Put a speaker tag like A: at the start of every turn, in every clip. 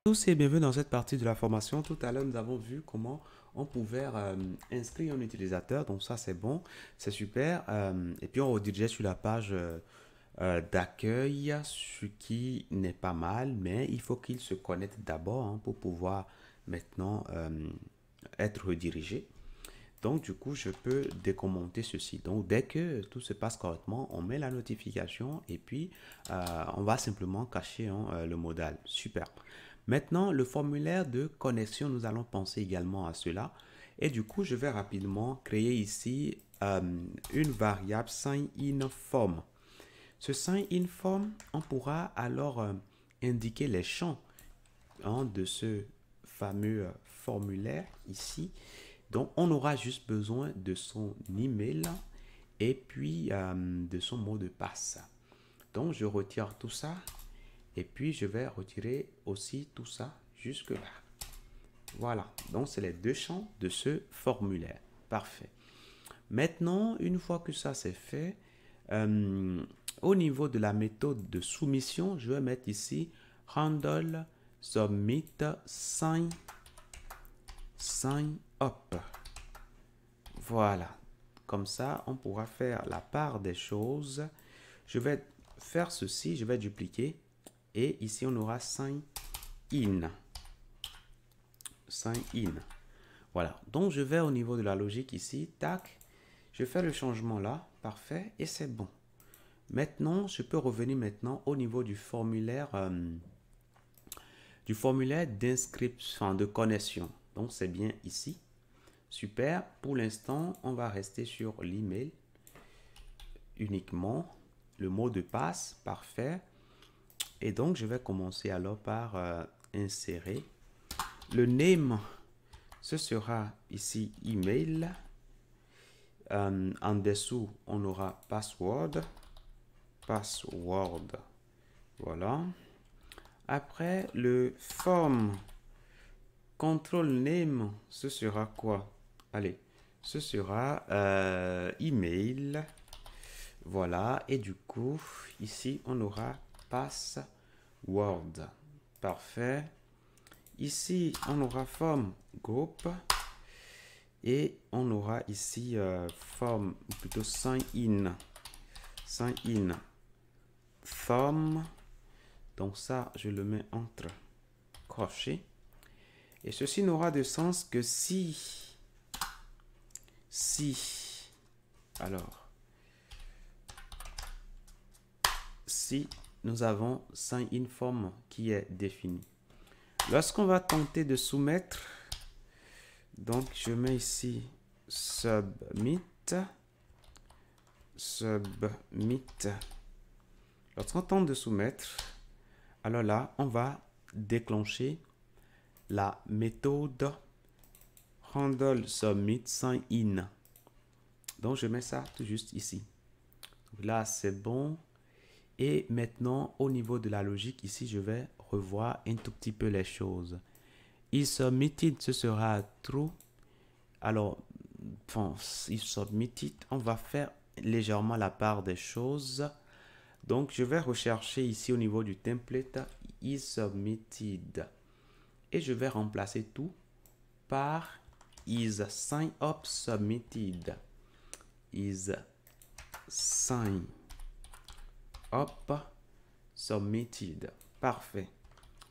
A: Tous et bienvenue dans cette partie de la formation. Tout à l'heure, nous avons vu comment on pouvait inscrire un utilisateur. Donc ça, c'est bon, c'est super. Et puis, on redirigeait sur la page d'accueil, ce qui n'est pas mal, mais il faut qu'il se connecte d'abord pour pouvoir maintenant être redirigé. Donc, du coup, je peux décommenter ceci. Donc, dès que tout se passe correctement, on met la notification et puis on va simplement cacher le modal. Super. Maintenant, le formulaire de connexion, nous allons penser également à cela. Et du coup, je vais rapidement créer ici une variable sign-in-form. Ce sign-in-form, on pourra alors indiquer les champs de ce fameux formulaire ici. Donc, on aura juste besoin de son email et puis de son mot de passe. Donc, je retire tout ça et puis je vais retirer aussi tout ça jusque là. Voilà, donc c'est les deux champs de ce formulaire. Parfait. Maintenant, une fois que ça c'est fait, au niveau de la méthode de soumission, je vais mettre ici handle submit sign up. Voilà. Comme ça, on pourra faire la part des choses. Je vais faire ceci, je vais dupliquer. Et ici, on aura sign in. Sign in. Voilà. Donc, je vais au niveau de la logique ici. Tac. Je fais le changement là. Parfait. Et c'est bon. Maintenant, je peux revenir maintenant au niveau du formulaire d'inscription, de connexion. Donc, c'est bien ici. Super. Pour l'instant, on va rester sur l'email uniquement. Le mot de passe. Parfait. Et donc, je vais commencer alors par insérer. Le name, ce sera ici email. En dessous, on aura password. Password. Voilà. Après, le form control name, ce sera quoi? Allez, ce sera email. Voilà. Et du coup, ici, on aura password. Parfait. Ici, on aura form group. Et on aura ici form, plutôt sign in. Sign in. Form. Donc ça, je le mets entre crochets. Et ceci n'aura de sens que si, alors, si nous avons sign in form qui est défini. Lorsqu'on va tenter de soumettre, donc je mets ici submit. Lorsqu'on tente de soumettre, alors là, on va déclencher la méthode handle submit sign in. Donc, je mets ça tout juste ici. Là, c'est bon. Et maintenant, au niveau de la logique, ici, je vais revoir un tout petit peu les choses. Is submitted, ce sera true. Alors, is submitted, on va faire légèrement la part des choses. Donc, je vais rechercher ici au niveau du template is submitted. Et je vais remplacer tout par is sign up submitted. Is sign up submitted. Parfait.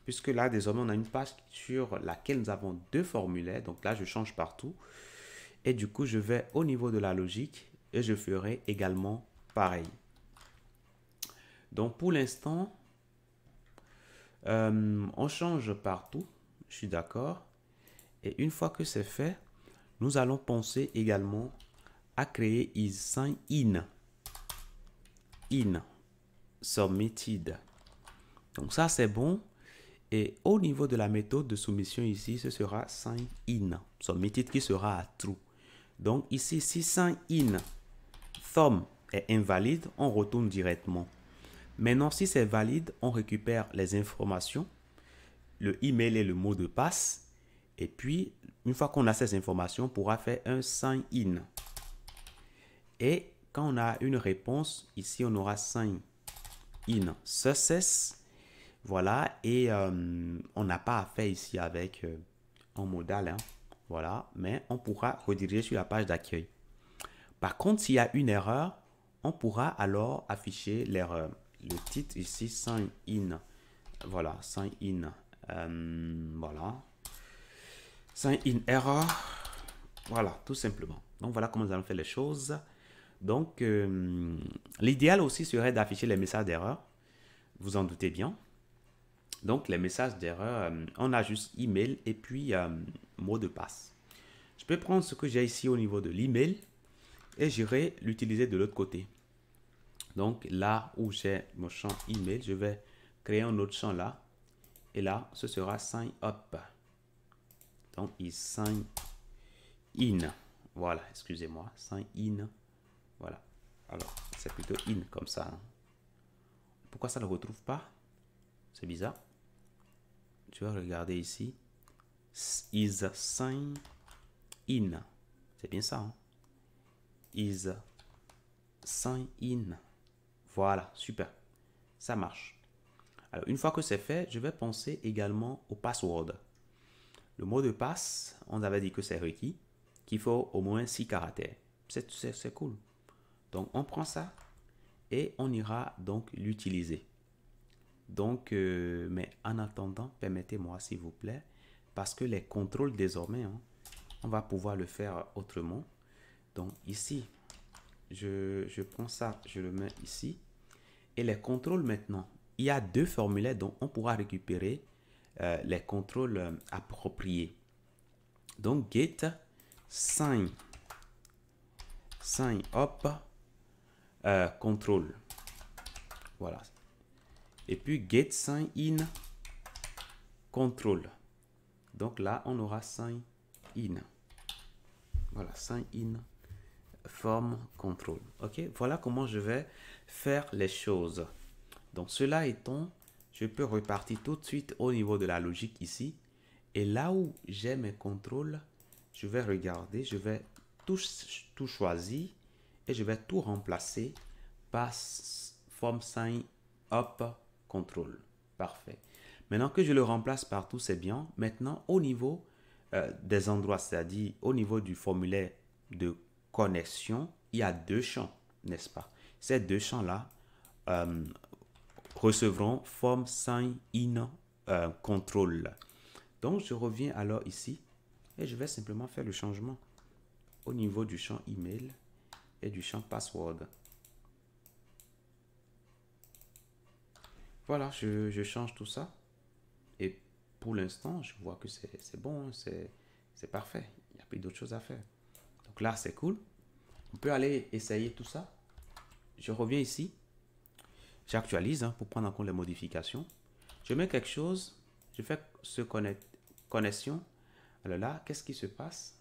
A: Puisque là, désormais, on a une page sur laquelle nous avons deux formulaires. Donc là, je change partout. Et du coup, je vais au niveau de la logique et je ferai également pareil. Donc, pour l'instant, on change partout. Je suis d'accord. Et une fois que c'est fait, nous allons penser également à créer is sign in. Submitted. Donc ça, c'est bon. Et au niveau de la méthode de soumission ici, ce sera sign in. Submitted qui sera à true. Donc ici, si sign in thumb est invalide, on retourne directement. Maintenant, si c'est valide, on récupère les informations, le email et le mot de passe. Et puis, une fois qu'on a ces informations, on pourra faire un sign in. Et quand on a une réponse, ici, on aura sign in success. Voilà, et on n'a pas à faire ici avec un modal, hein. Voilà, mais on pourra rediriger sur la page d'accueil. Par contre, s'il y a une erreur, on pourra alors afficher l'erreur. Le titre ici, sign in. Voilà, sign in. Voilà. Sign in error. Voilà, tout simplement. Donc, voilà comment nous allons faire les choses. Donc, l'idéal aussi serait d'afficher les messages d'erreur. Vous en doutez bien. Donc, les messages d'erreur, on a juste email et puis mot de passe. Je peux prendre ce que j'ai ici au niveau de l'email et j'irai l'utiliser de l'autre côté. Donc, là où j'ai mon champ email, je vais créer un autre champ là. Et là, ce sera sign up. Donc, il sign in. Voilà, excusez-moi. Sign in. Voilà. Alors, c'est plutôt in comme ça, hein. Pourquoi ça ne le retrouve pas? C'est bizarre. Tu vas regarder ici. Is sign in. C'est bien ça, hein? Is sign in. Voilà, super. Ça marche. Alors, une fois que c'est fait, je vais penser également au password. Le mot de passe, on avait dit que c'est requis, qu'il faut au moins 6 caractères. C'est cool. Donc, on prend ça et on ira donc l'utiliser. Donc, mais en attendant, permettez-moi s'il vous plaît, parce que les contrôles désormais, hein, on va pouvoir le faire autrement. Donc ici, je prends ça, je le mets ici. Et les contrôles maintenant, il y a deux formulaires dont on pourra récupérer les contrôles appropriés. Donc get sign up control. Voilà. Et puis get sign in control. Donc là, on aura sign in. Voilà, sign in form control. Ok, voilà comment je vais faire les choses. Donc cela étant, je peux repartir tout de suite au niveau de la logique ici. Et là où j'ai mes contrôles, je vais regarder, je vais tout choisir et je vais tout remplacer par form sign up control. Parfait. Maintenant que je le remplace partout, c'est bien. Maintenant, au niveau des endroits, c'est-à-dire au niveau du formulaire de connexion, il y a deux champs, n'est-ce pas? Ces deux champs-là recevront form sign in control. Donc, je reviens alors ici et je vais simplement faire le changement au niveau du champ email et du champ password. Voilà, je change tout ça. Et pour l'instant, je vois que c'est bon, c'est parfait. Il n'y a plus d'autres choses à faire. Donc là, c'est cool. On peut aller essayer tout ça. Je reviens ici. J'actualise pour prendre en compte les modifications. Je mets quelque chose. Je fais ce connexion. Alors là, qu'est-ce qui se passe?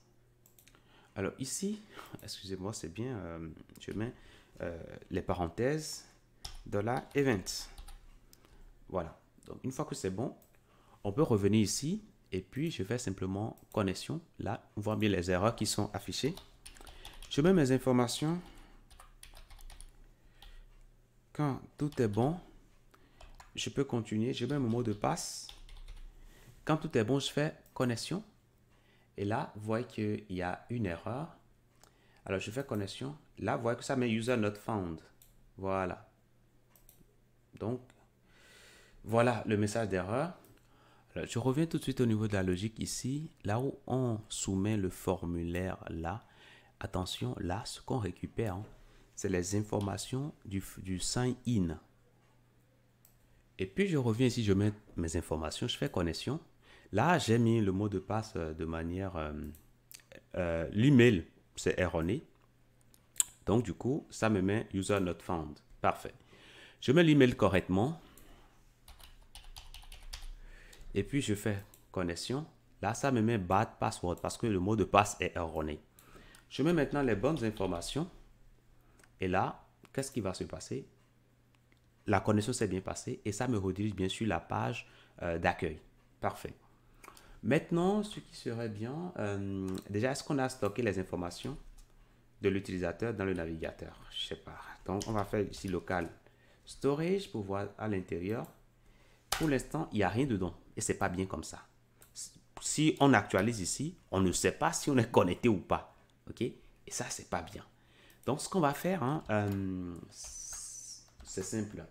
A: Alors ici, excusez-moi, c'est bien. Je mets les parenthèses de la event. Voilà. Donc une fois que c'est bon, on peut revenir ici et puis je fais simplement connexion. Là, on voit bien les erreurs qui sont affichées. Je mets mes informations. Quand tout est bon, je peux continuer. Je mets mon mot de passe. Quand tout est bon, je fais connexion. Et là, vous voyez qu'il y a une erreur. Alors, je fais connexion. Là, vous voyez que ça met user not found. Voilà. Donc, voilà le message d'erreur. Alors, je reviens tout de suite au niveau de la logique ici. Là où on soumet le formulaire là. Attention, là, ce qu'on récupère, hein, c'est les informations du sign-in. Et puis, je reviens ici, je mets mes informations, je fais connexion. Là, j'ai mis le mot de passe de manière... l'email, c'est erroné. Donc, du coup, ça me met user not found. Parfait. Je mets l'email correctement. Et puis, je fais connexion. Là, ça me met bad password parce que le mot de passe est erroné. Je mets maintenant les bonnes informations. Et là, qu'est-ce qui va se passer? La connexion s'est bien passée et ça me redirige bien sûr la page d'accueil. Parfait. Maintenant, ce qui serait bien, déjà, est-ce qu'on a stocké les informations de l'utilisateur dans le navigateur? Je ne sais pas. Donc, on va faire ici local storage pour voir à l'intérieur. pour l'instant, il n'y a rien dedans. Et c'est pas bien comme ça. Si on actualise ici, on ne sait pas si on est connecté ou pas. OK? Et ça, c'est pas bien. Donc, ce qu'on va faire, hein, c'est simple.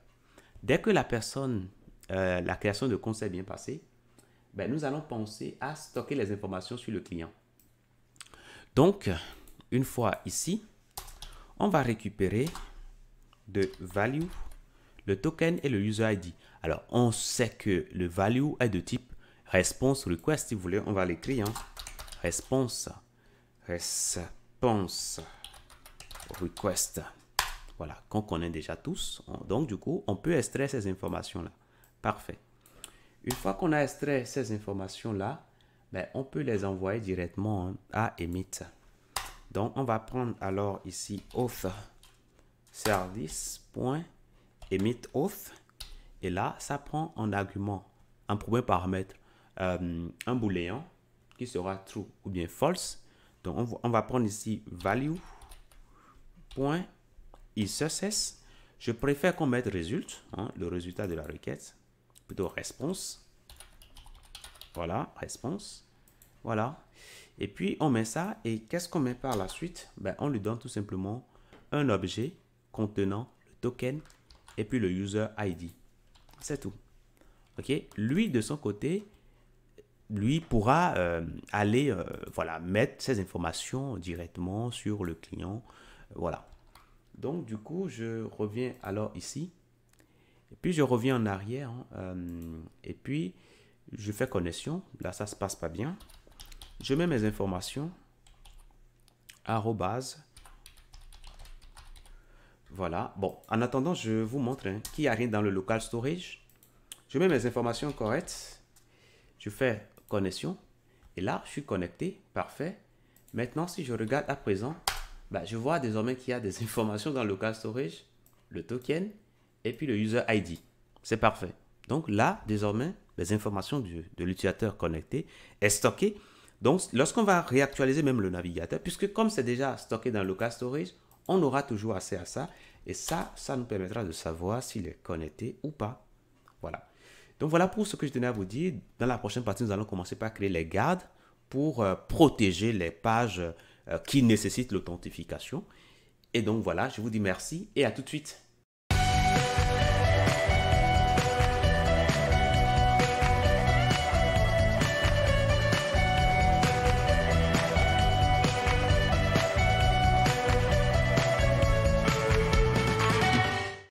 A: Dès que la personne, la création de compte s'est bien passée, ben, nous allons penser à stocker les informations sur le client. Donc, une fois ici, on va récupérer de value, le token et le user ID. Alors, on sait que le value est de type response request. Si vous voulez, on va l'écrire. Hein. Response request. Voilà, qu'on connaît déjà tous. Donc, du coup, on peut extraire ces informations-là. Parfait. Une fois qu'on a extrait ces informations-là, ben, on peut les envoyer directement à Emit. Donc, on va prendre alors ici auth service.emit_auth. Et là, ça prend en argument, en premier paramètre, un booléen qui sera true ou bien false. Donc, on va prendre ici value.issuccess. Je préfère qu'on mette result, hein, le résultat de la requête, plutôt response. Voilà, response. Voilà. Et puis, on met ça. Et qu'est-ce qu'on met par la suite? Ben, on lui donne tout simplement un objet contenant le token et puis le user ID. C'est tout. OK? Lui, de son côté, lui pourra aller voilà, mettre ces informations directement sur le client. Voilà. Donc, du coup, je reviens alors ici. Et puis, je reviens en arrière. Hein, et puis, je fais connexion. Là, ça ne se passe pas bien. Je mets mes informations. Arrobase. Voilà. Bon, en attendant, je vous montre qu'il n'y a rien dans le local storage. Je mets mes informations correctes. Je fais connexion. Et là, je suis connecté. Parfait. Maintenant, si je regarde à présent, ben, je vois désormais qu'il y a des informations dans le local storage, le token et puis le user ID. C'est parfait. Donc là, désormais, les informations de l'utilisateur connecté est stockées. Donc, lorsqu'on va réactualiser même le navigateur, puisque comme c'est déjà stocké dans le local storage, on aura toujours accès à ça. Et ça nous permettra de savoir s'il est connecté ou pas. Voilà. Donc, voilà pour ce que je tenais à vous dire. Dans la prochaine partie, nous allons commencer par créer les gardes pour protéger les pages qui nécessitent l'authentification. Et donc, voilà, je vous dis merci et à tout de suite.